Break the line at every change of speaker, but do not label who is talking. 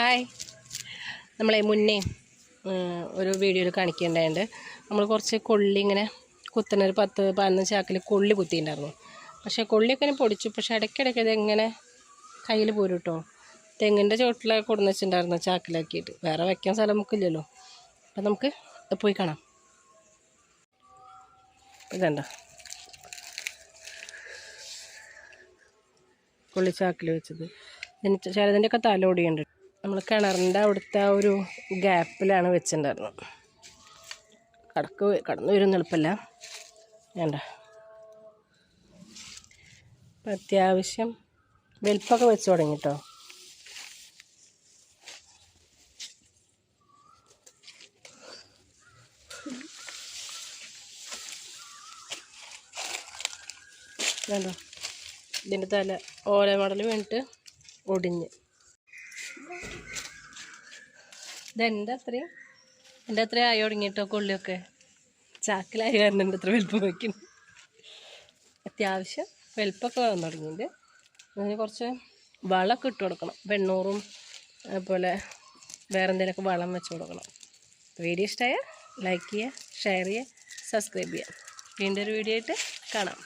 Hi. നമ്മളെ മുന്നേ ഒരു വീഡിയോയിൽ കാണിക്കേണ്ടതുണ്ട്. നമ്മൾ കുറച്ച് കൊള്ളി ഇങ്ങനെ കുത്തുന്ന ഒരു 10-15 ചാക്കിൽ കൊള്ളി കുത്തിയിട്ടുണ്ടായിരുന്നു. പക്ഷേ കൊള്ളിയൊക്കെ ഇങ്ങനെ പൊടിച്ചു. പക്ഷേ ഇടയ്ക്കിടയ്ക്ക് ഇതെങ്ങനെ കയ്യിൽ പോരും കേട്ടോ. തെങ്ങിൻ്റെ ചുവട്ടിലൊക്കെ കൊടുന്ന് വെച്ചിട്ടുണ്ടായിരുന്നു ചാക്കിലാക്കിയിട്ട്. വേറെ വയ്ക്കാൻ സ്ഥലം നമുക്കില്ലല്ലോ. അപ്പം നമുക്ക് പോയി കാണാം. ഇതണ്ട കൊള്ളി ചാക്കിൽ വെച്ചത്. ചിലതിൻ്റെയൊക്കെ തല ഒടിയുണ്ട്. നമ്മൾ കിണറിൻ്റെ അവിടുത്തെ ആ ഒരു ഗ്യാപ്പിലാണ് വെച്ചിട്ടുണ്ടായിരുന്നത്. കടന്നു വരുന്ന എളുപ്പമല്ല. വേണ്ട അപ്പം അത്യാവശ്യം വെൽപ്പൊക്കെ വെച്ച് തുടങ്ങി കേട്ടോ. വേണ്ട ഇതിൻ്റെ തല ഓല മടൽ വീണിട്ട് ഒടിഞ്ഞ്. ഇതെൻ്റെ അത്രയും ആയി തുടങ്ങിയിട്ടോ. കൊള്ളിയൊക്കെ ചാക്കിലായി കാരണം എൻ്റെ അത്ര വലുപ്പം വയ്ക്കുന്നു. അത്യാവശ്യം വലുപ്പമൊക്കെ വന്നു തുടങ്ങിയിട്ട് അതിന് കുറച്ച് വളമൊക്കെ ഇട്ട് കൊടുക്കണം. വെണ്ണൂറും അതുപോലെ വേറെ എന്തെങ്കിലുമൊക്കെ വളം വെച്ച് കൊടുക്കണം. വീഡിയോ ഇഷ്ടമായ ലൈക്ക് ചെയ്യുക, ഷെയർ ചെയ്യുക, സബ്സ്ക്രൈബ് ചെയ്യുക. വീണ്ടും ഒരു വീഡിയോ ആയിട്ട് കാണാം.